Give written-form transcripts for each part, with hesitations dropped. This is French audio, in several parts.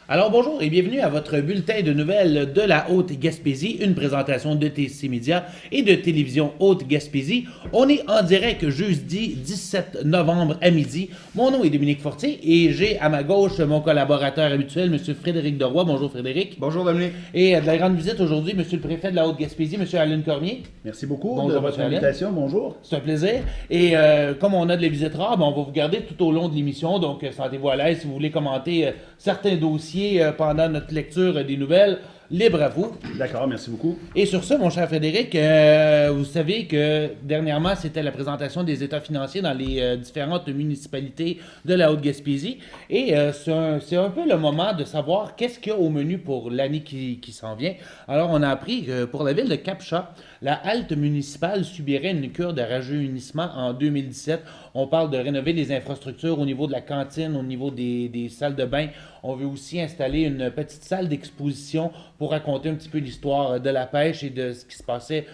Alors bonjour et bienvenue à votre bulletin de nouvelles de la Haute-Gaspésie, une présentation de TC Média et de Télévision Haute-Gaspésie. On est en direct jeudi 17 novembre à midi. Mon nom est Dominique Fortier et j'ai à ma gauche mon collaborateur habituel, M. Frédéric Deroy. Bonjour Frédéric. Bonjour Dominique. Et de la grande visite aujourd'hui, M. le préfet de la Haute-Gaspésie, M. Alain Cormier. Merci beaucoup Bonjour, de votre Alain. invitation. Bonjour. C'est un plaisir. Et comme on a de la visite rare, ben, on va vous garder tout au long de l'émission. Donc, sentez-vous à l'aise si vous voulez commenter certains dossiers pendant notre lecture des nouvelles. Libre à vous. D'accord, merci beaucoup. Et sur ce, mon cher Frédéric, vous savez que dernièrement, c'était la présentation des états financiers dans les différentes municipalités de la Haute-Gaspésie. Et c'est un peu le moment de savoir qu'est-ce qu'il y a au menu pour l'année qui s'en vient. Alors, on a appris que pour la ville de Cap-Chat, la halte municipale subirait une cure de rajeunissement en 2017. On parle de rénover les infrastructures au niveau de la cantine, au niveau des salles de bain. On veut aussi installer une petite salle d'exposition pour raconter un petit peu l'histoire de la pêche et de ce qui se passait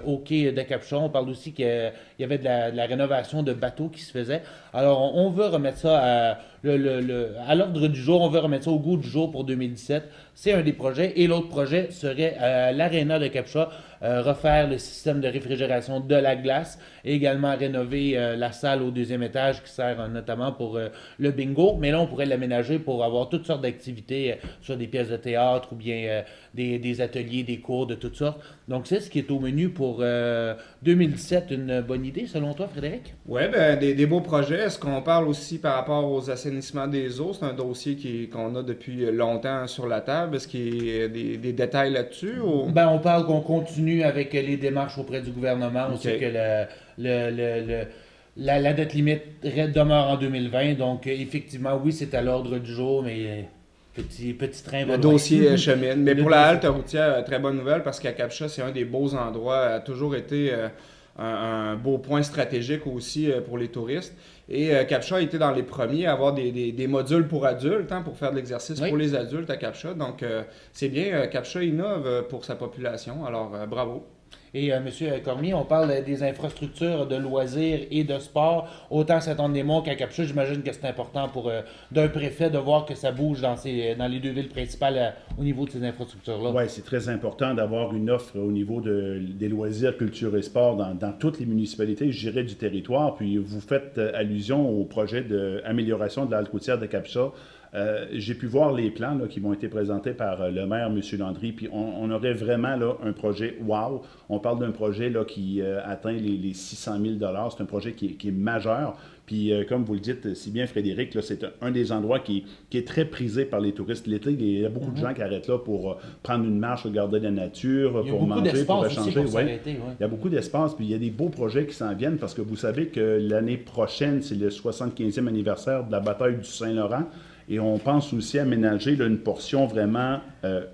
au quai de Cap-Chat. On parle aussi qu'il y avait de la rénovation de bateaux qui se faisait. Alors, on veut remettre ça à l'ordre du jour. On veut remettre ça au goût du jour pour 2017. C'est un des projets. Et l'autre projet serait l'aréna de Cap-Chat, refaire le système de réfrigération de la glace et également rénover la salle au deuxième étage qui sert notamment pour le bingo. Mais là, on pourrait l'aménager pour avoir toutes sortes d'activités, soit des pièces de théâtre ou bien des ateliers, des cours de toutes sortes. Donc, c'est ce qui est au menu pour 2017. Une bonne idée, selon toi, Frédéric? Oui, ben, des beaux projets. Est-ce qu'on parle aussi par rapport aux assainissements des eaux? C'est un dossier qu'on a depuis longtemps sur la table. Est-ce qu'il y a des détails là-dessus? Ben, on parle qu'on continue avec les démarches auprès du gouvernement. On sait que la dette limite demeure en 2020. Donc, effectivement, oui, c'est à l'ordre du jour, mais petit train va Le loin. dossier chemine. Mais Le pour la dossier. halte routière, très bonne nouvelle parce qu'à Captcha, c'est un des beaux endroits, a toujours été un beau point stratégique aussi pour les touristes. Et Captcha a été dans les premiers à avoir des modules pour adultes, hein, pour faire de l'exercice Oui. pour les adultes à Captcha. Donc, c'est bien, Captcha innove pour sa population. Alors, bravo. Et M. Cormier, on parle des infrastructures de loisirs et de sport, autant à Saint-Anne-des-Monts qu'à Captcha. J'imagine que c'est important pour d'un préfet de voir que ça bouge dans les deux villes principales au niveau de ces infrastructures-là. Oui, c'est très important d'avoir une offre au niveau des loisirs, culture et sport dans toutes les municipalités, je dirais, du territoire. Puis vous faites allusion au projet d'amélioration de la halte routière de Captcha. J'ai pu voir les plans là, qui m'ont été présentés par le maire, M. Landry, puis on aurait vraiment là, un projet wow. On parle d'un projet là, qui atteint les 600 000 $. C'est un projet qui est majeur. Puis, comme vous le dites si bien, Frédéric, là, c'est un des endroits qui est très prisé par les touristes. L'été, il y a beaucoup de gens qui arrêtent là pour prendre une marche, regarder la nature, Il y a pour beaucoup manger, pour d'espace aussi échanger. pour Ouais. s'arrêter. Ouais. Il y a beaucoup d'espace, puis il y a des beaux projets qui s'en viennent parce que vous savez que l'année prochaine, c'est le 75e anniversaire de la bataille du Saint-Laurent. Et on pense aussi aménager là, une portion vraiment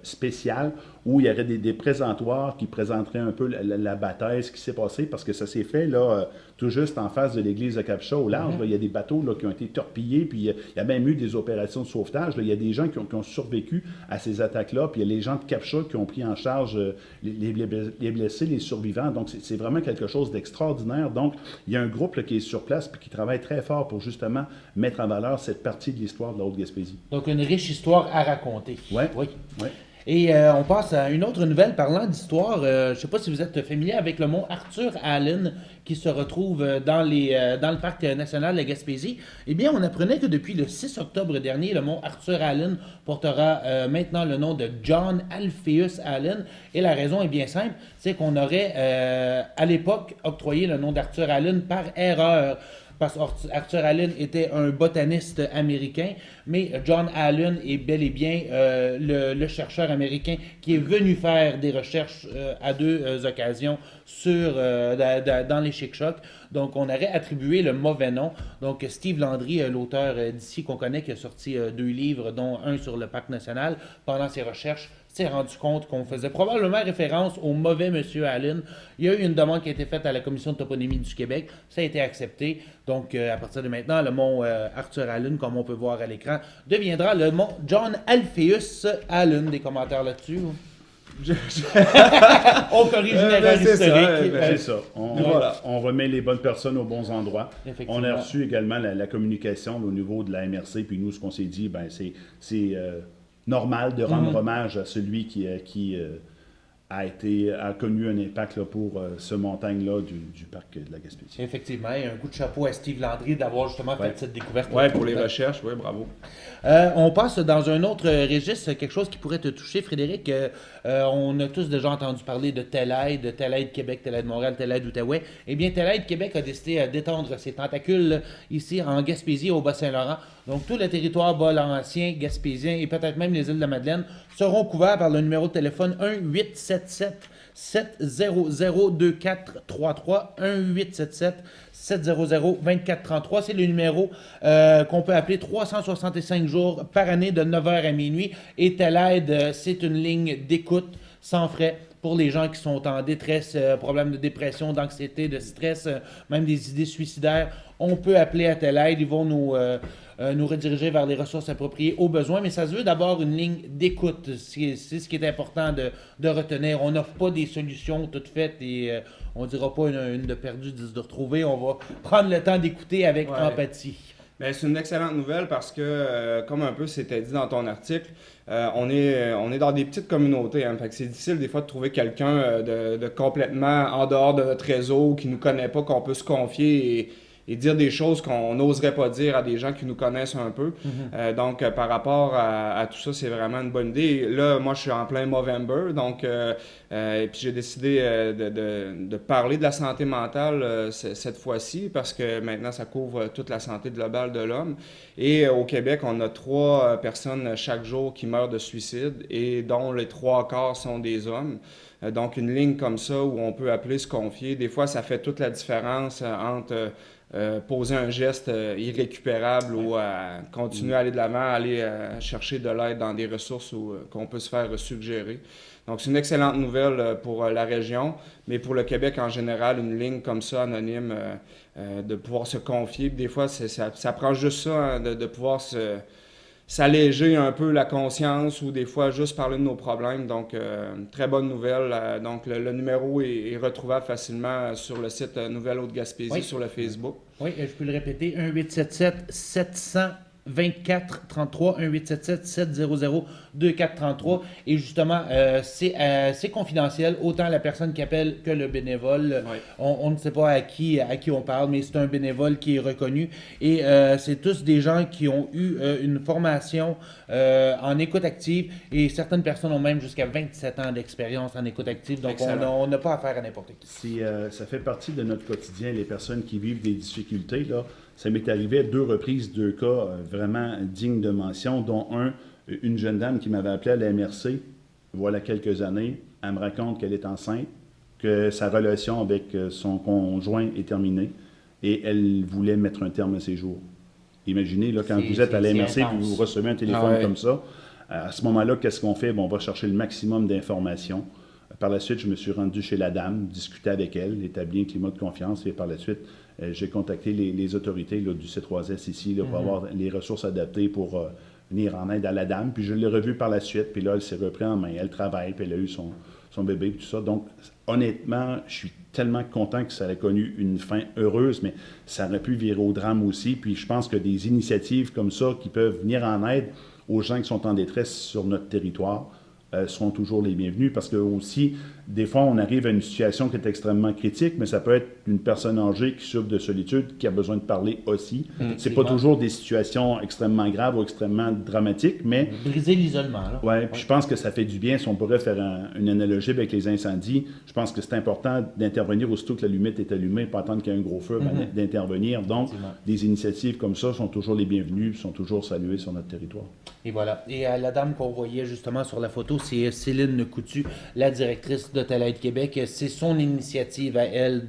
spéciale où il y aurait des présentoirs qui présenteraient un peu la bataille, ce qui s'est passé, parce que ça s'est fait là, tout juste en face de l'église de Captcha, au large. Là, il y a des bateaux là, qui ont été torpillés, puis il y a même eu des opérations de sauvetage. Là. Il y a des gens qui ont survécu à ces attaques-là, puis il y a les gens de Captcha qui ont pris en charge les blessés, les survivants. Donc, c'est vraiment quelque chose d'extraordinaire. Donc, il y a un groupe là, qui est sur place puis qui travaille très fort pour justement mettre en valeur cette partie de l'histoire de la Haute-Gaspésie. Donc, une riche histoire à raconter. Ouais. Oui. Ouais. Et on passe à une autre nouvelle parlant d'histoire. Je ne sais pas si vous êtes familier avec le mont Arthur Allen qui se retrouve dans le parc national de la Gaspésie. Eh bien, on apprenait que depuis le 6 octobre dernier, le mont Arthur Allen portera maintenant le nom de John Alpheus Allen. Et la raison est bien simple, c'est qu'on aurait à l'époque octroyé le nom d'Arthur Allen par erreur. Parce qu'Arthur Allen était un botaniste américain, mais John Allen est bel et bien le chercheur américain qui est venu faire des recherches à deux occasions dans les Chic-Chocs. Donc, on aurait attribué le mauvais nom. Donc, Steve Landry, l'auteur d'ici qu'on connaît, qui a sorti deux livres, dont un sur le parc national, pendant ses recherches, s'est rendu compte qu'on faisait probablement référence au mauvais Monsieur Allen. Il y a eu une demande qui a été faite à la Commission de toponymie du Québec. Ça a été accepté. Donc, à partir de maintenant, le mont Arthur Allen, comme on peut voir à l'écran, deviendra le mont John Alpheus Allen. Des commentaires là-dessus? On corrige une erreur historique. C'est ça. On remet les bonnes personnes aux bons endroits. On a reçu également la communication au niveau de la MRC. Puis nous, ce qu'on s'est dit, normal de rendre hommage à celui qui a connu un impact là, pour ce montagne-là du parc de la Gaspésie. Effectivement, et un coup de chapeau à Steve Landry d'avoir justement fait cette découverte. Oui, pour les recherches, oui, bravo. On passe dans un autre registre, quelque chose qui pourrait te toucher, Frédéric. On a tous déjà entendu parler de Telaide Québec, Telaide Montréal, Telaide Outaouais. Eh bien, Telaide Québec a décidé d'étendre ses tentacules ici en Gaspésie, au Bas-Saint-Laurent. Donc, tout le territoire bas-laurentien, gaspésien et peut-être même les îles de la Madeleine seront couverts par le numéro de téléphone 1-877-700-2433. 1-877-700-2433. C'est le numéro qu'on peut appeler 365 jours par année de 9h à minuit. Et Telaide, c'est une ligne d'écoute sans frais pour les gens qui sont en détresse, problèmes de dépression, d'anxiété, de stress, même des idées suicidaires. On peut appeler à Telaide. Ils vont nous rediriger vers les ressources appropriées aux besoins, mais ça se veut d'abord une ligne d'écoute. C'est ce qui est important de retenir. On n'offre pas des solutions toutes faites et on ne dira pas une de perdue, 10 de retrouvée. On va prendre le temps d'écouter avec empathie. Ben, c'est une excellente nouvelle parce que, comme un peu c'était dit dans ton article, on est dans des petites communautés. Hein, fait que c'est difficile des fois de trouver quelqu'un de complètement en dehors de notre réseau, qui ne nous connaît pas, qu'on peut se confier et dire des choses qu'on n'oserait pas dire à des gens qui nous connaissent un peu. Donc, par rapport à tout ça, c'est vraiment une bonne idée. Là, moi, je suis en plein Movember, donc, et puis j'ai décidé de parler de la santé mentale cette fois-ci, parce que maintenant, ça couvre toute la santé globale de l'homme. Et au Québec, on a 3 personnes chaque jour qui meurent de suicide, et dont les 3/4 sont des hommes. Donc, une ligne comme ça où on peut appeler, se confier, des fois, ça fait toute la différence entre poser un geste irrécupérable ou continuer à aller de l'avant, aller chercher de l'aide dans des ressources qu'on peut se faire suggérer. Donc, c'est une excellente nouvelle pour la région, mais pour le Québec en général, une ligne comme ça, anonyme, de pouvoir se confier. Des fois, ça prend juste ça, hein, de pouvoir s'alléger un peu la conscience ou des fois juste parler de nos problèmes. Donc, très bonne nouvelle. Donc, le numéro est retrouvable facilement sur le site Nouvelle Haute-Gaspésie, sur le Facebook. Oui, je peux le répéter, 1-877-700-2433, 1-877-700-2433. Et justement, c'est confidentiel, autant la personne qui appelle que le bénévole. Oui. On ne sait pas à qui on parle, mais c'est un bénévole qui est reconnu. Et c'est tous des gens qui ont eu une formation en écoute active. Et certaines personnes ont même jusqu'à 27 ans d'expérience en écoute active. Donc, on n'a pas affaire à n'importe qui. Ça fait partie de notre quotidien, les personnes qui vivent des difficultés, là. Ça m'est arrivé à 2 reprises, 2 cas vraiment dignes de mention, dont une jeune dame qui m'avait appelé à la MRC, voilà quelques années. Elle me raconte qu'elle est enceinte, que sa relation avec son conjoint est terminée et elle voulait mettre un terme à ses jours. Imaginez, là, quand vous êtes à la MRC et vous recevez un téléphone comme ça, à ce moment-là, qu'est-ce qu'on fait? Bon, on va chercher le maximum d'informations. Par la suite, je me suis rendu chez la dame, discuter avec elle, établir un climat de confiance et par la suite, j'ai contacté les autorités là, du C3S ici là, pour avoir les ressources adaptées pour venir en aide à la dame. Puis je l'ai revue par la suite, puis là, elle s'est reprise en main. Elle travaille, puis elle a eu son bébé, tout ça. Donc, honnêtement, je suis tellement content que ça ait connu une fin heureuse, mais ça aurait pu virer au drame aussi. Puis je pense que des initiatives comme ça qui peuvent venir en aide aux gens qui sont en détresse sur notre territoire seront toujours les bienvenus parce que aussi, des fois, on arrive à une situation qui est extrêmement critique, mais ça peut être une personne âgée qui souffre de solitude, qui a besoin de parler aussi. C'est pas toujours des situations extrêmement graves ou extrêmement dramatiques, mais... Briser l'isolement, là. Ouais, puis je pense que ça fait du bien. Si on pourrait faire une analogie avec les incendies, je pense que c'est important d'intervenir aussitôt que la lumette est allumée, pas attendre qu'il y ait un gros feu, d'intervenir. Donc, des initiatives comme ça sont toujours les bienvenues, sont toujours saluées sur notre territoire. Et voilà. Et la dame qu'on voyait justement sur la photo, c'est Céline Coutu, la directrice de Telaide Québec. C'est son initiative à elle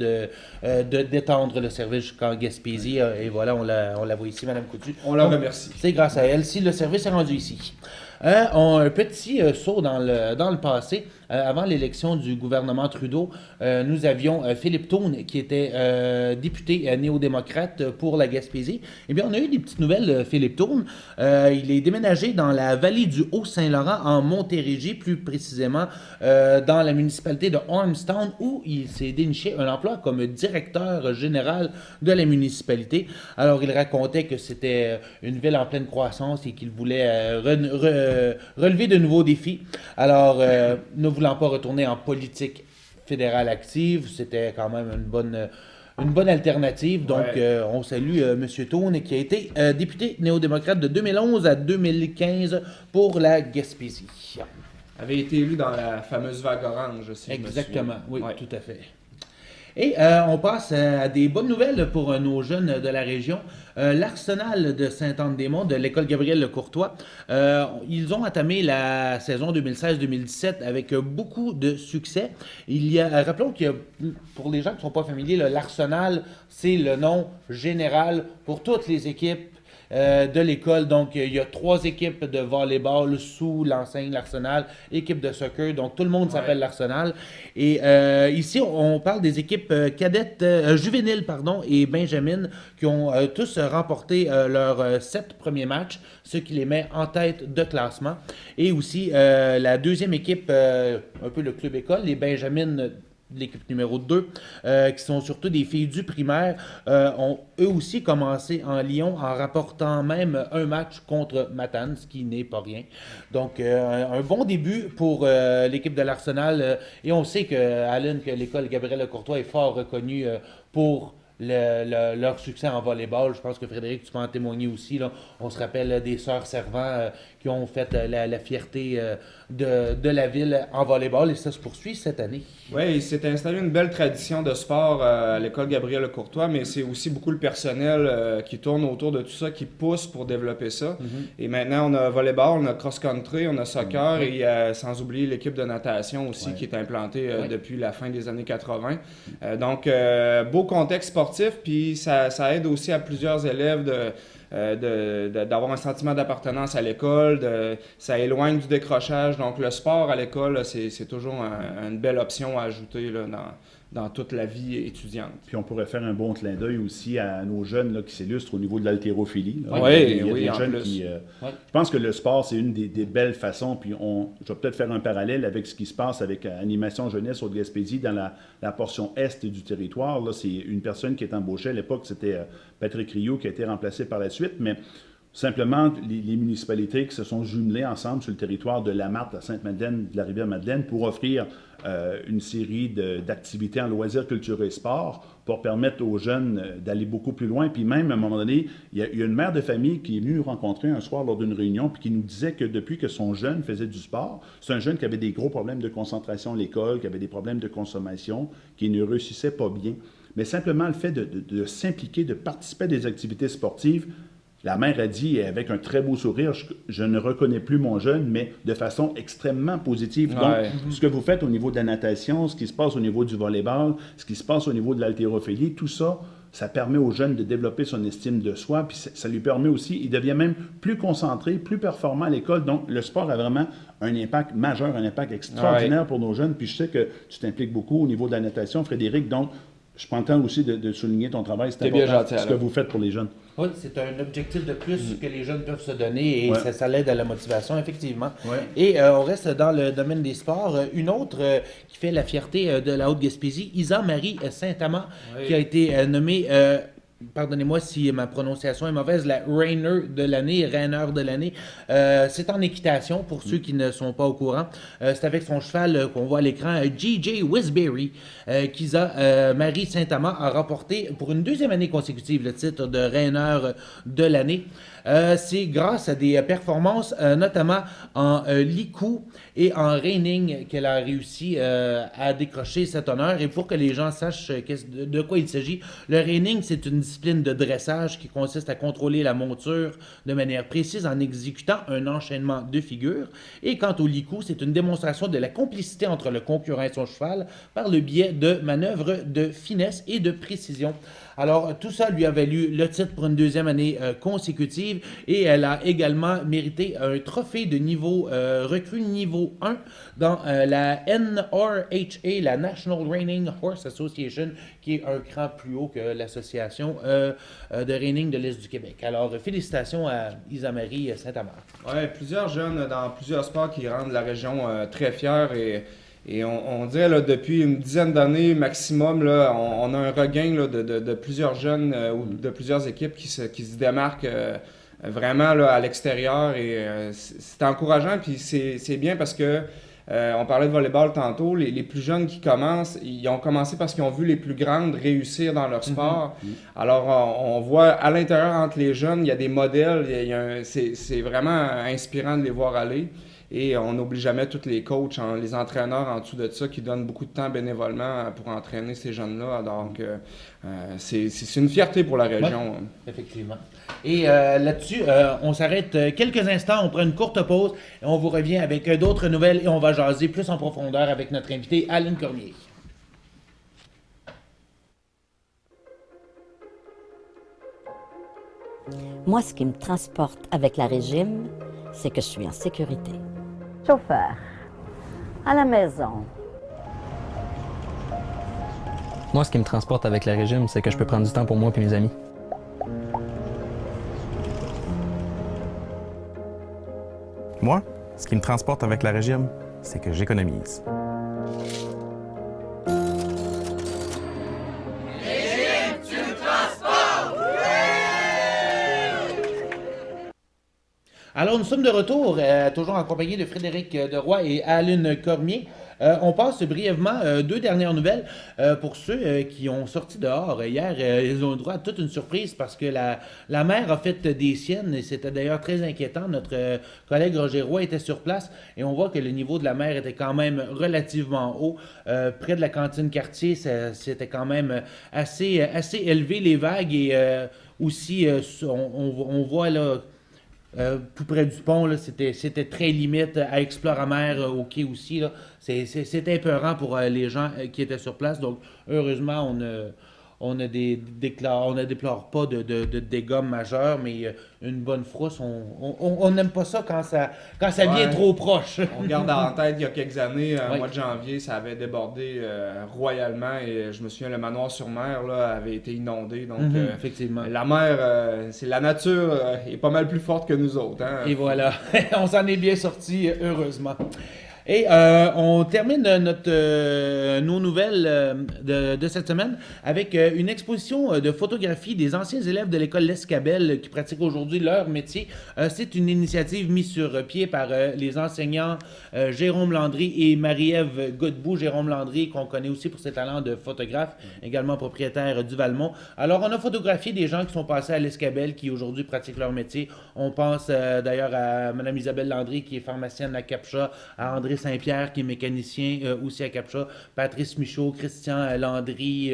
d'étendre le service jusqu'en Gaspésie. Et voilà, on la voit ici, Mme Coutu. On la remercie. C'est grâce à elle si le service est rendu ici. Un petit saut dans le passé. avant l'élection du gouvernement Trudeau, nous avions Philippe Thune, qui était député néo-démocrate pour la Gaspésie. Eh bien, on a eu des petites nouvelles de Philippe Thune. Il est déménagé dans la vallée du Haut-Saint-Laurent, en Montérégie, plus précisément dans la municipalité de Ormstown, où il s'est déniché un emploi comme directeur général de la municipalité. Alors, il racontait que c'était une ville en pleine croissance et qu'il voulait relever de nouveaux défis. Alors, ne voulant pas retourner en politique fédérale active, c'était quand même une bonne alternative. Donc, on salue M. Thune, qui a été député néo-démocrate de 2011 à 2015 pour la Gaspésie. Avait été élu dans la fameuse vague orange, si Exactement, je me souviens. oui, tout à fait. Et on passe à des bonnes nouvelles pour nos jeunes de la région. L'Arsenal de Sainte-Anne-des-Monts, de l'école Gabriel-Lecourtois, ils ont entamé la saison 2016-2017 avec beaucoup de succès. Rappelons qu'il y a, pour les gens qui ne sont pas familiers, l'Arsenal, c'est le nom général pour toutes les équipes de l'école. Donc, il y a 3 équipes de volleyball sous l'enseigne l'Arsenal, équipe de soccer, donc tout le monde s'appelle l'Arsenal. Et ici, on parle des équipes cadettes, juvéniles, et benjamines, qui ont tous remporté leurs 7 premiers matchs, ce qui les met en tête de classement. Et aussi, la deuxième équipe, un peu le club école, les benjamines, l'équipe numéro 2, qui sont surtout des filles du primaire, ont eux aussi commencé en Lyon en rapportant même un match contre Matane, ce qui n'est pas rien. Donc, un bon début pour l'équipe de l'Arsenal. Et on sait que l'école Gabriel-Lecourtois est fort reconnue pour leur succès en volleyball. Je pense que Frédéric, tu peux en témoigner aussi. Là. On se rappelle des sœurs Servant qui ont fait la fierté de la ville en volleyball, et ça se poursuit cette année. Oui, il s'est installé une belle tradition de sport à l'école Gabriel-Lecourtois, mais c'est aussi beaucoup le personnel qui tourne autour de tout ça, qui pousse pour développer ça. Et maintenant, on a volleyball, on a cross-country, on a soccer, et sans oublier l'équipe de natation aussi qui est implantée depuis la fin des années 80. Donc, beau contexte sportif, puis ça aide aussi à plusieurs élèves d'avoir un sentiment d'appartenance à l'école, ça éloigne du décrochage. Donc le sport à l'école, c'est toujours une belle option à ajouter là, dans toute la vie étudiante. Puis on pourrait faire un bon clin d'œil aussi à nos jeunes là, qui s'illustrent au niveau de l'haltérophilie. Oui, il y a des jeunes qui... Je pense que le sport, c'est une des belles façons. Puis je vais peut-être faire un parallèle avec ce qui se passe avec Animation Jeunesse au Gaspésie dans la portion est du territoire. Là, c'est une personne qui est embauchée. À l'époque, c'était Patrick Rioux qui a été remplacé par la suite. Mais simplement, les municipalités qui se sont jumelées ensemble sur le territoire de la Marthe, à Sainte-Madeleine, de la Rivière-Madeleine, pour offrir une série d'activités en loisirs, culture et sport pour permettre aux jeunes d'aller beaucoup plus loin. Puis même, à un moment donné, il y a une mère de famille qui est venue nous rencontrer un soir lors d'une réunion puis qui nous disait que depuis que son jeune faisait du sport, c'est un jeune qui avait des gros problèmes de concentration à l'école, qui avait des problèmes de consommation, qui ne réussissait pas bien. Mais simplement le fait de s'impliquer, de participer à des activités sportives, la mère a dit, avec un très beau sourire, je ne reconnais plus mon jeune, mais de façon extrêmement positive. Donc, ce que vous faites au niveau de la natation, ce qui se passe au niveau du volleyball, ce qui se passe au niveau de l'haltérophilie, tout ça, ça permet aux jeunes de développer son estime de soi, puis ça lui permet aussi, il devient même plus concentré, plus performant à l'école. Donc, le sport a vraiment un impact majeur, un impact extraordinaire pour nos jeunes. Puis je sais que tu t'impliques beaucoup au niveau de la natation, Frédéric, donc je prends le temps aussi de souligner ton travail. C'est important, bien gentil, ce que vous faites pour les jeunes. Oui, c'est un objectif de plus que les jeunes peuvent se donner et ça l'aide à la motivation, effectivement. Et on reste dans le domaine des sports. Une autre qui fait la fierté de la Haute-Gaspésie, Isa-Marie Saint-Amand, qui a été nommée... pardonnez-moi si ma prononciation est mauvaise, la Rainer de l'année. C'est en équitation, pour ceux qui ne sont pas au courant. C'est avec son cheval qu'on voit à l'écran, J.J. Wisberry, qu'Isa Marie Saint-Amand a remporté pour une 2e année consécutive le titre de Rainer de l'année. C'est grâce à des performances, notamment en Liku et en Reining, qu'elle a réussi à décrocher cet honneur. Et pour que les gens sachent de quoi il s'agit, le Reining, c'est une discipline de dressage qui consiste à contrôler la monture de manière précise en exécutant un enchaînement de figures. Et quant au liku, c'est une démonstration de la complicité entre le concurrent et son cheval par le biais de manœuvres de finesse et de précision. Alors, tout ça lui a valu le titre pour une deuxième année consécutive et elle a également mérité un trophée de niveau recrue niveau 1 dans la NRHA, la National Reining Horse Association, qui est un cran plus haut que l'association de reining de l'Est du Québec. Alors, félicitations à Isa-Marie Saint-Amand. Oui, plusieurs jeunes dans plusieurs sports qui rendent la région très fière et on dirait là, depuis une dizaine d'années maximum, là, on a un regain là, de plusieurs jeunes ou de plusieurs équipes qui se démarquent vraiment là, à l'extérieur et c'est encourageant puis c'est bien parce que on parlait de volleyball tantôt, les plus jeunes qui commencent, ils ont commencé parce qu'ils ont vu les plus grandes réussir dans leur sport. Alors on voit à l'intérieur entre les jeunes, il y a des modèles, c'est vraiment inspirant de les voir aller. Et on n'oublie jamais tous les coachs, les entraîneurs en dessous de ça qui donnent beaucoup de temps bénévolement pour entraîner ces jeunes-là. Donc, c'est une fierté pour la région. Oui, effectivement. Et là-dessus, on s'arrête quelques instants, on prend une courte pause et on vous revient avec d'autres nouvelles et on va jaser plus en profondeur avec notre invité, Aline Cormier. Moi, ce qui me transporte avec la régime, c'est que je suis en sécurité. Chauffeur, à la maison. Moi, ce qui me transporte avec le régime, c'est que je peux prendre du temps pour moi et mes amis. Moi, ce qui me transporte avec la régime, c'est que j'économise. Alors, nous sommes de retour, toujours accompagnés de Frédéric Deroy et Aline Cormier. On passe brièvement deux dernières nouvelles. Pour ceux qui ont sorti dehors hier, ils ont eu droit à toute une surprise parce que la mer a fait des siennes et c'était d'ailleurs très inquiétant. Notre collègue Roger Roy était sur place et on voit que le niveau de la mer était quand même relativement haut. Près de la cantine Cartier, c'était quand même assez élevé les vagues et aussi on voit là... tout près du pont, là, c'était très limite à Exploramer au quai aussi. Là. C'était épeurant pour les gens qui étaient sur place. Donc, heureusement, on ne déplore pas de dégâts majeurs, mais une bonne frousse, on n'aime pas ça quand ça vient trop proche. On garde en tête, il y a quelques années, au mois de janvier, ça avait débordé royalement et je me souviens, le manoir sur mer là, avait été inondé. Donc, effectivement. La mer, c'est la nature est pas mal plus forte que nous autres. Hein? Et voilà, on s'en est bien sorti, heureusement. Et on termine nos nouvelles de cette semaine avec une exposition de photographie des anciens élèves de l'école L'Escabelle qui pratiquent aujourd'hui leur métier. C'est une initiative mise sur pied par les enseignants Jérôme Landry et Marie-Ève Godbout. Jérôme Landry, qu'on connaît aussi pour ses talents de photographe, également propriétaire du Valmont. Alors, on a photographié des gens qui sont passés à L'Escabelle qui aujourd'hui pratiquent leur métier. On pense d'ailleurs à Mme Isabelle Landry qui est pharmacienne à Capcha, à André Saint-Pierre, qui est mécanicien aussi à Capcha, Patrice Michaud, Christian Landry,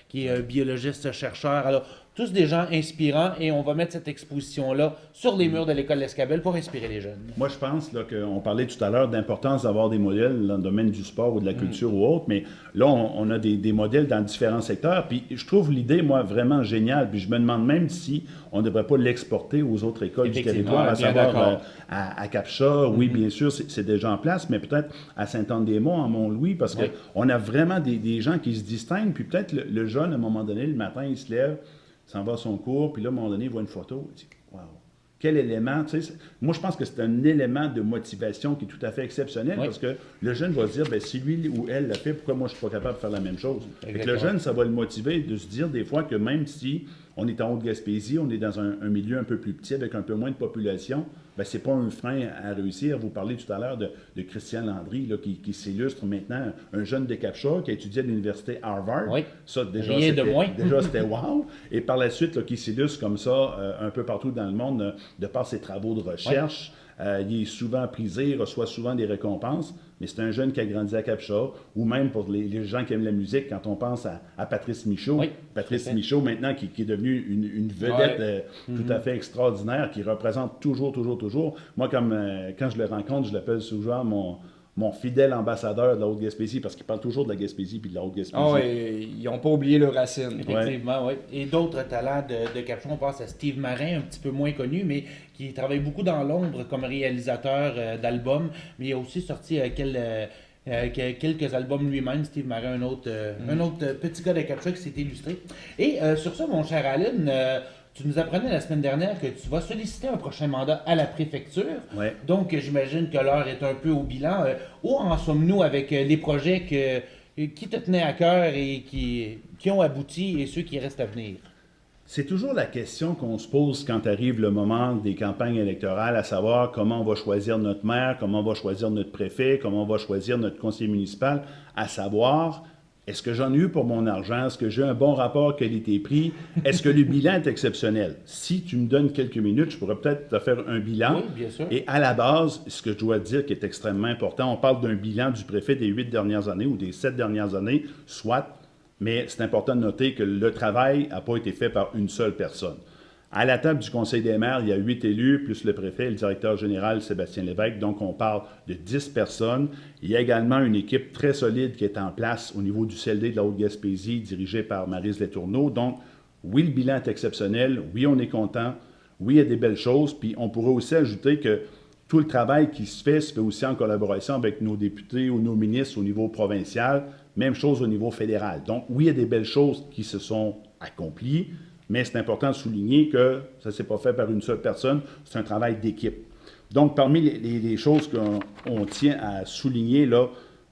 qui est biologiste-chercheur. Alors, tous des gens inspirants et on va mettre cette exposition-là sur les murs de l'école L'Escabelle pour inspirer les jeunes. Moi, je pense là, qu'on parlait tout à l'heure d'importance d'avoir des modèles dans le domaine du sport ou de la culture ou autre, mais là, on a des modèles dans différents secteurs. Puis je trouve l'idée, moi, vraiment géniale. Puis je me demande même si on ne devrait pas l'exporter aux autres écoles du territoire, à savoir à Capcha. Oui, bien sûr, c'est déjà en place, mais peut-être à Saint-Anne-des-Monts, à Mont-Louis, parce qu'on a vraiment des gens qui se distinguent. Puis peut-être le jeune, à un moment donné, le matin, il se lève, s'en va à son cours, puis là, à un moment donné, il voit une photo, il dit « Wow! » Quel élément, tu sais, moi je pense que c'est un élément de motivation qui est tout à fait exceptionnel parce que le jeune va se dire, ben, si lui ou elle l'a fait, pourquoi moi je ne suis pas capable de faire la même chose? Et le jeune, ça va le motiver de se dire des fois que même si on est en Haute-Gaspésie, on est dans un milieu un peu plus petit avec un peu moins de population, ben, c'est pas un frein à réussir. Vous parlez tout à l'heure de Christian Landry là, qui s'illustre maintenant, un jeune de Capcha qui a étudié à l'université Harvard. Oui. Ça, déjà, rien de moins. Déjà, c'était wow. Et par la suite, là, qui s'illustre comme ça un peu partout dans le monde de par ses travaux de recherche. Il est souvent prisé, il reçoit souvent des récompenses, mais c'est un jeune qui a grandi à Capcha, ou même pour les gens qui aiment la musique, quand on pense à Patrice Michaud. Oui, Patrice tout à fait. Michaud, maintenant, qui est devenu une vedette tout à fait extraordinaire, qui représente toujours. Moi, quand je le rencontre, je l'appelle souvent mon fidèle ambassadeur de la Haute-Gaspésie, parce qu'il parle toujours de la Gaspésie puis de la Haute-Gaspésie. Ah ouais, ils n'ont pas oublié leurs racines. Effectivement, oui. Et d'autres talents de Capcha, on pense à Steve Marin, un petit peu moins connu, mais qui travaille beaucoup dans l'ombre comme réalisateur d'albums, mais il a aussi sorti quelques albums lui-même. Steve Marin, un autre petit gars de Capcha qui s'est illustré. Et sur ça, mon cher Alan, tu nous apprenais la semaine dernière que tu vas solliciter un prochain mandat à la préfecture. Ouais. Donc, j'imagine que l'heure est un peu au bilan. Où en sommes-nous avec les projets qui te tenaient à cœur et qui ont abouti et ceux qui restent à venir? C'est toujours la question qu'on se pose quand arrive le moment des campagnes électorales, à savoir comment on va choisir notre maire, comment on va choisir notre préfet, comment on va choisir notre conseiller municipal, à savoir, est-ce que j'en ai eu pour mon argent? Est-ce que j'ai un bon rapport qualité-prix? Est-ce que le bilan est exceptionnel? Si tu me donnes quelques minutes, je pourrais peut-être te faire un bilan. Oui, bien sûr. Et à la base, ce que je dois dire qui est extrêmement important, on parle d'un bilan du préfet des 8 dernières années ou des 7 dernières années, soit, mais c'est important de noter que le travail n'a pas été fait par une seule personne. À la table du Conseil des maires, il y a 8 élus, plus le préfet et le directeur général Sébastien Lévesque. Donc, on parle de 10 personnes. Il y a également une équipe très solide qui est en place au niveau du CLD de la Haute-Gaspésie, dirigée par Maryse Letourneau. Donc, oui, le bilan est exceptionnel. Oui, on est content. Oui, il y a des belles choses. Puis, on pourrait aussi ajouter que tout le travail qui se fait aussi en collaboration avec nos députés ou nos ministres au niveau provincial. Même chose au niveau fédéral. Donc, oui, il y a des belles choses qui se sont accomplies. Mais c'est important de souligner que ça ne s'est pas fait par une seule personne, c'est un travail d'équipe. Donc, parmi les choses qu'on tient à souligner, là,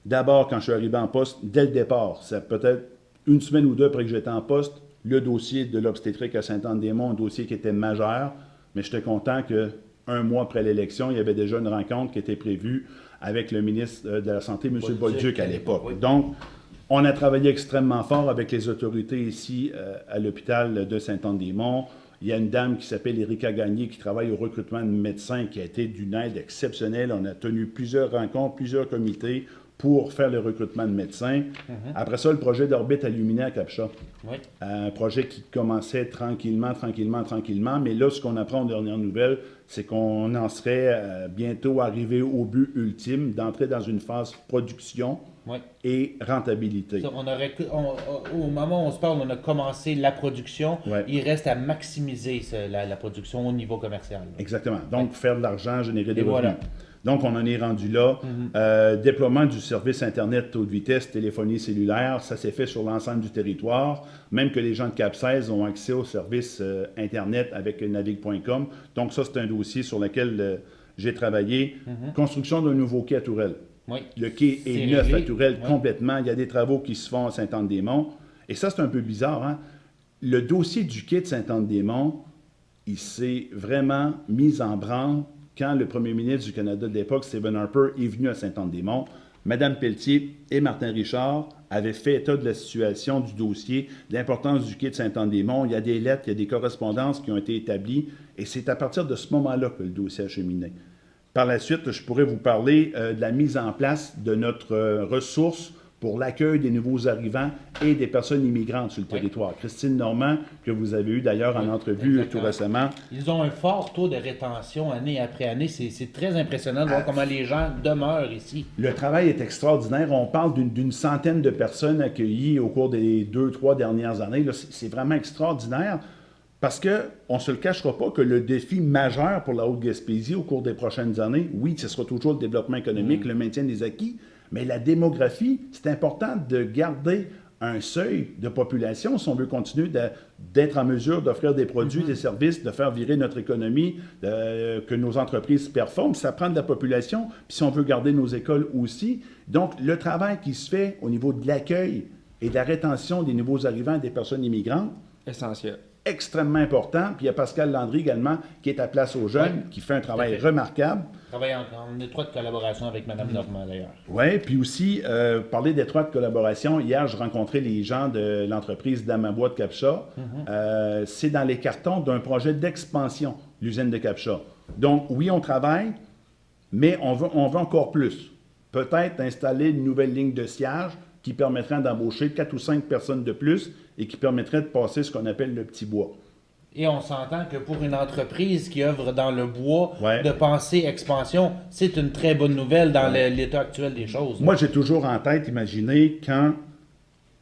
d'abord, quand je suis arrivé en poste, dès le départ, c'est peut-être une semaine ou deux après que j'étais en poste, le dossier de l'obstétrique à Saint-Anne-des-Monts, un dossier qui était majeur, mais j'étais content qu'un mois après l'élection, il y avait déjà une rencontre qui était prévue avec le ministre de la Santé, M. Bolduc, à l'époque. Oui. Donc, on a travaillé extrêmement fort avec les autorités ici à l'hôpital de Saint-Anne-des-Monts. Il y a une dame qui s'appelle Erika Gagné qui travaille au recrutement de médecins qui a été d'une aide exceptionnelle. On a tenu plusieurs rencontres, plusieurs comités pour faire le recrutement de médecins. Après ça, le projet d'orbite illuminée à Capcha. Oui. Un projet qui commençait tranquillement. Mais là, ce qu'on apprend aux dernières nouvelles, c'est qu'on en serait bientôt arrivé au but ultime d'entrer dans une phase production. Oui. Et rentabilité. Ça, au moment où on se parle, on a commencé la production. Ouais. Il reste à maximiser la production au niveau commercial. Là. Exactement. Donc, faire de l'argent, générer des Et revenus. voilà. Donc, on en est rendu là. Déploiement du service Internet haute vitesse, téléphonie cellulaire, ça s'est fait sur l'ensemble du territoire. Même que les gens de Cap-16 ont accès au service Internet avec navigue.com. Donc, ça, c'est un dossier sur lequel j'ai travaillé. Construction d'un nouveau quai à Tourelle. Oui. Le quai C'est est neuf réglé. à Tourelle Ouais. complètement. Il y a des travaux qui se font à Saint-Anne-des-Monts. Et ça, c'est un peu bizarre. Hein? Le dossier du quai de Saint-Anne-des-Monts, il s'est vraiment mis en branle quand le premier ministre du Canada de l'époque, Stephen Harper, est venu à Saint-Anne-des-Monts. Mme Pelletier et Martin Richard avaient fait état de la situation du dossier, de l'importance du quai de Saint-Anne-des-Monts. Il y a des lettres, il y a des correspondances qui ont été établies. Et c'est à partir de ce moment-là que le dossier a cheminé. Par la suite, je pourrais vous parler de la mise en place de notre ressource pour l'accueil des nouveaux arrivants et des personnes immigrantes sur le territoire. Christine Normand, que vous avez eu d'ailleurs en entrevue Exactement. tout récemment. Ils ont un fort taux de rétention année après année. C'est très impressionnant de voir comment les gens demeurent ici. Le travail est extraordinaire. On parle d'une centaine de personnes accueillies au cours des 2-3 dernières années. Là, c'est vraiment extraordinaire. Parce qu'on ne se le cachera pas que le défi majeur pour la Haute-Gaspésie au cours des prochaines années, oui, ce sera toujours le développement économique, le maintien des acquis, mais la démographie, c'est important de garder un seuil de population si on veut continuer d'être en mesure d'offrir des produits, des services, de faire virer notre économie, que nos entreprises performent. Ça prend de la population, puis si on veut garder nos écoles aussi. Donc, le travail qui se fait au niveau de l'accueil et de la rétention des nouveaux arrivants et des personnes immigrantes, Essentiel. extrêmement important. Puis il y a Pascal Landry également qui est à Place aux Jeunes, qui fait un travail remarquable. Travaille en étroite collaboration avec Mme Normand, d'ailleurs. Oui, puis aussi, parler d'étroite collaboration. Hier, je rencontrais les gens de l'entreprise d'Amabois de Capcha. C'est dans les cartons d'un projet d'expansion, l'usine de Capcha. Donc, oui, on travaille, Mais on veut encore plus. Peut-être installer une nouvelle ligne de siège qui permettrait d'embaucher 4 ou 5 personnes de plus et qui permettrait de passer ce qu'on appelle le petit bois. Et on s'entend que pour une entreprise qui œuvre dans le bois, Ouais. de penser expansion, c'est une très bonne nouvelle dans l'état actuel des choses. Moi, j'ai toujours en tête, imaginez, quand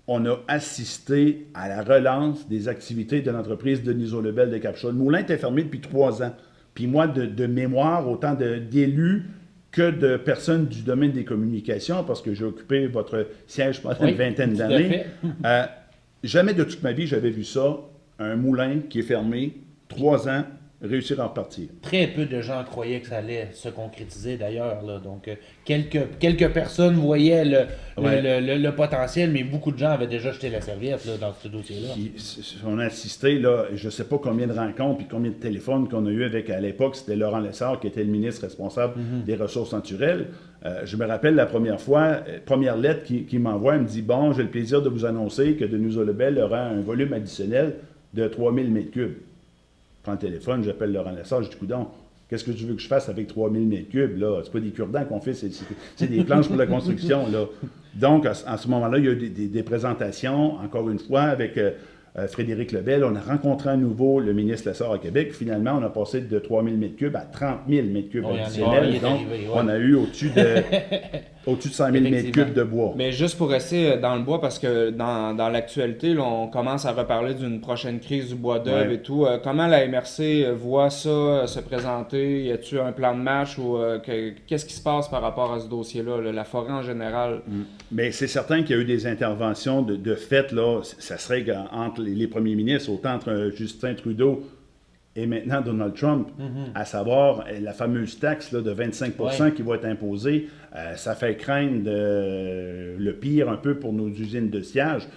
on a assisté à la relance des activités de l'entreprise Deniso Lebel de Capcha. Le moulin était fermé depuis 3 ans. Puis moi, de mémoire, autant d'élus que de personnes du domaine des communications, parce que j'ai occupé votre siège pendant une vingtaine tout à d'années, fait. jamais de toute ma vie, j'avais vu ça, un moulin qui est fermé, 3 ans, réussir à repartir. Très peu de gens croyaient que ça allait se concrétiser d'ailleurs. Là. Donc, quelques personnes voyaient le potentiel, mais beaucoup de gens avaient déjà jeté la serviette là, dans ce dossier-là. Puis, on a assisté, là, je ne sais pas combien de rencontres et combien de téléphones qu'on a eu avec, à l'époque, c'était Laurent Lessard qui était le ministre responsable des ressources naturelles. Je me rappelle la première fois, première lettre qu'il m'envoie, il me dit « Bon, j'ai le plaisir de vous annoncer que Deniso Lebel aura un volume additionnel de 3000 m3. » Je prends le téléphone, j'appelle Laurent Lessard, je dis « Coudonc, qu'est-ce que tu veux que je fasse avec 3000 m3, là? C'est pas des cure-dents qu'on fait, c'est des planches pour la construction, là. » Donc, à ce moment-là, il y a eu des présentations, encore une fois, avec Frédéric Lebel. On a rencontré à nouveau le ministre Lessard à Québec. Finalement, on a passé de 3000 m3 à 30 000 m3 additionnels. Donc, on a eu au-dessus de 100 000 m3 de bois. Mais juste pour rester dans le bois, parce que dans l'actualité, là, on commence à reparler d'une prochaine crise du bois d'œuvre et tout. Comment la MRC voit ça se présenter? Y a-t-il un plan de match ou qu'est-ce qui se passe par rapport à ce dossier-là, la forêt en général? Mais c'est certain qu'il y a eu des interventions de fait, là. Ça serait entre les premiers ministres, autant entre Justin Trudeau et maintenant Donald Trump, à savoir la fameuse taxe là, de 25% qui va être imposée. Ça fait craindre le pire un peu pour nos usines de sciage.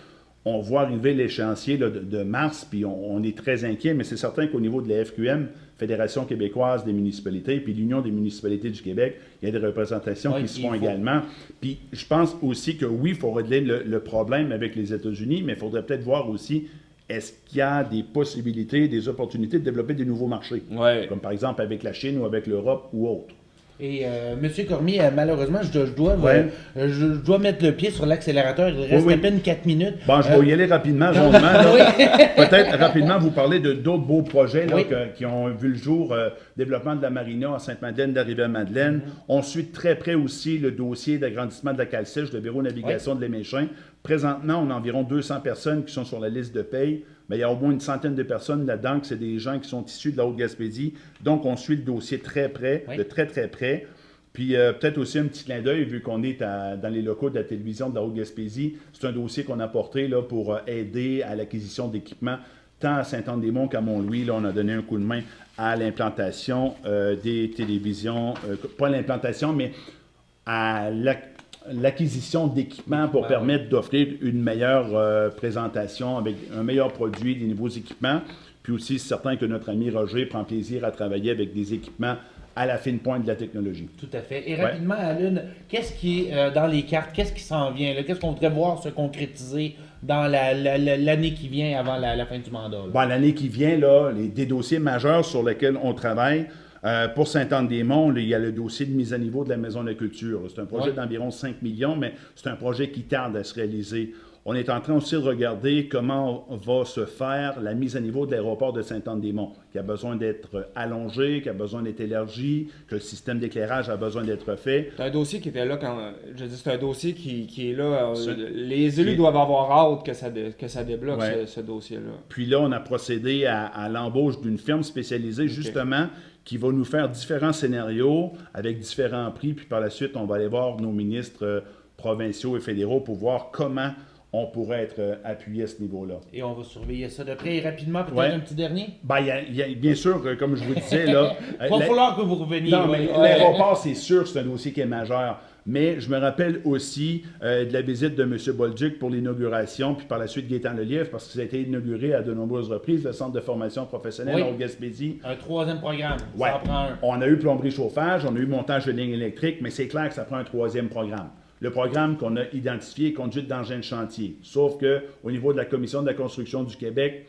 On voit arriver l'échéancier de mars, puis on est très inquiet, mais c'est certain qu'au niveau de la FQM, Fédération québécoise des municipalités, puis l'Union des municipalités du Québec, il y a des représentations qui se font également. Puis je pense aussi que oui, il faut régler le problème avec les États-Unis, mais il faudrait peut-être voir aussi est-ce qu'il y a des possibilités, des opportunités de développer des nouveaux marchés, comme par exemple avec la Chine ou avec l'Europe ou autre. Et M. Cormier, malheureusement, je dois mettre le pied sur l'accélérateur. Il reste à peine 4 minutes. Bon, je vais y aller rapidement, rondement. Peut-être rapidement vous parler d'autres beaux projets là, qui ont vu le jour. Développement de la marina à Sainte-Madeleine, d'Arrivée-Madeleine. On suit de très près aussi le dossier d'agrandissement de la cale sèche, le bureau de navigation de l'Éméchin. Présentement, on a environ 200 personnes qui sont sur la liste de paye. Mais il y a au moins une centaine de personnes là-dedans, que c'est des gens qui sont issus de la Haute-Gaspésie. Donc, on suit le dossier très près, de très, très près. Puis, peut-être aussi un petit clin d'œil, vu qu'on est dans les locaux de la télévision de la Haute-Gaspésie. C'est un dossier qu'on a porté là, pour aider à l'acquisition d'équipements, tant à Saint-Anne-des-Monts qu'à Mont-Louis. Là, on a donné un coup de main à l'implantation des télévisions, pas l'implantation, mais à l'acquisition d'équipements pour permettre d'offrir une meilleure présentation avec un meilleur produit, des nouveaux équipements. Puis aussi, c'est certain que notre ami Roger prend plaisir à travailler avec des équipements à la fine pointe de la technologie. Tout à fait. Et rapidement, Alun, qu'est-ce qui est dans les cartes? Qu'est-ce qui s'en vient? Qu'est-ce qu'on voudrait voir se concrétiser dans l'année qui vient avant la fin du mandat? Bon, l'année qui vient, là, des dossiers majeurs sur lesquels on travaille. Pour Saint-Anne-des-Monts, il y a le dossier de mise à niveau de la Maison de la Culture. C'est un projet d'environ 5 millions, mais c'est un projet qui tarde à se réaliser. On est en train aussi de regarder comment va se faire la mise à niveau de l'aéroport de Saint-Anne-des-Monts, qui a besoin d'être allongé, qui a besoin d'être élargi, que le système d'éclairage a besoin d'être fait. C'est un dossier qui était là quand... Je dis, c'est un dossier qui est là. Les élus doivent avoir hâte que ça débloque, ce dossier-là. Puis là, on a procédé à l'embauche d'une firme spécialisée, justement, qui va nous faire différents scénarios avec différents prix. Puis par la suite, on va aller voir nos ministres provinciaux et fédéraux pour voir comment on pourrait être appuyé à ce niveau-là. Et on va surveiller ça de près. Et rapidement, peut-être un petit dernier? Ben, bien sûr, comme je vous disais, là... Il va falloir que vous reveniez. Non, mais l'aéroport, c'est sûr, c'est un dossier qui est majeur. Mais je me rappelle aussi de la visite de M. Bolduc pour l'inauguration, puis par la suite Gaétan Lelièvre, parce que ça a été inauguré à de nombreuses reprises, le centre de formation professionnelle en Haute-Gaspésie. Un 3e programme, ça en prend un. On a eu plomberie-chauffage, on a eu montage de lignes électriques, mais c'est clair que ça prend un 3e programme. Le programme qu'on a identifié est conduite d'engins de chantier. Sauf qu'au niveau de la Commission de la construction du Québec,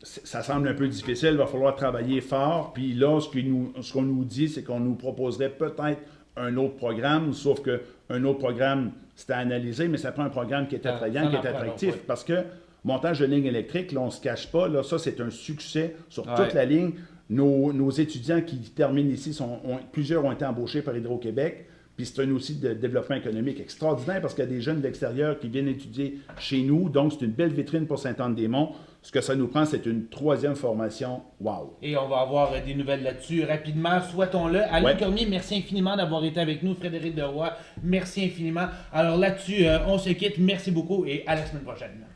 ça semble un peu difficile, il va falloir travailler fort. Puis là, ce qu'on nous dit, c'est qu'on nous proposerait peut-être un autre programme, sauf qu'un autre programme, c'était analysé, mais ça prend un programme qui est attrayant, qui est attractif. Parce que montage de ligne électrique, là, on ne se cache pas, là, ça, c'est un succès sur toute la ligne. Nos étudiants qui terminent ici, plusieurs ont été embauchés par Hydro-Québec. Puis c'est un outil de développement économique extraordinaire parce qu'il y a des jeunes de l'extérieur qui viennent étudier chez nous. Donc, c'est une belle vitrine pour Sainte-Anne-des-Monts. Ce que ça nous prend, c'est une 3e formation. Wow! Et on va avoir des nouvelles là-dessus rapidement. Souhaitons-le. Alain Cormier, merci infiniment d'avoir été avec nous. Frédéric Deroy, merci infiniment. Alors là-dessus, on se quitte. Merci beaucoup et à la semaine prochaine.